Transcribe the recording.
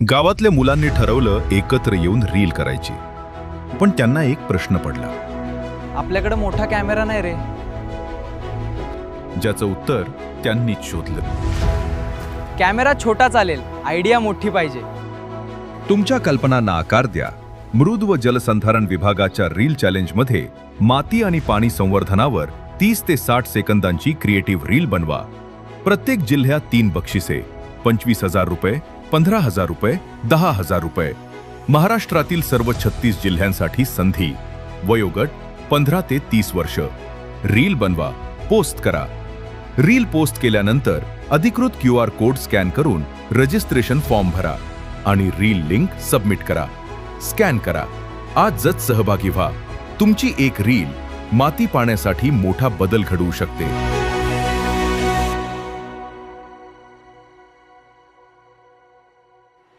गावातल्या मुलांनी ठरवलं एकत्र येऊन रील करायची. पण त्यांना एक प्रश्न पडला, आपल्याकडे मोठा कॅमेरा नाही रे. ज्याचं उत्तर त्यांनीच शोधलं. कॅमेरा छोटा चालेल, आयडिया मोठी पाहिजे. तुमच्या कल्पनांना आकार द्या. मृद व जलसंधारण विभागाच्या रील चॅलेंजमध्ये माती आणि पाणी संवर्धनावर 30 ते 60 सेकंदांची क्रिएटिव्ह रील बनवा. प्रत्येक जिल्ह्यात 3 बक्षिसे, 25,000 रुपये, 15,000 रुपये, 10,000 रुपये. महाराष्ट्रातील सर्व 36 जिल्ह्यांसाठी संधी. वयोगट 15 ते 30 वर्ष. रील बनवा, पोस्ट करा. रील पोस्ट केल्यानंतर अधिकृत QR कोड स्कॅन करून रजिस्ट्रेशन फॉर्म भरा आणि रील लिंक सबमिट करा. स्कॅन करा. आजच सहभागी व्हा. तुमची एक रील माती पाण्यासाठी मोठा बदल घडवू शकते.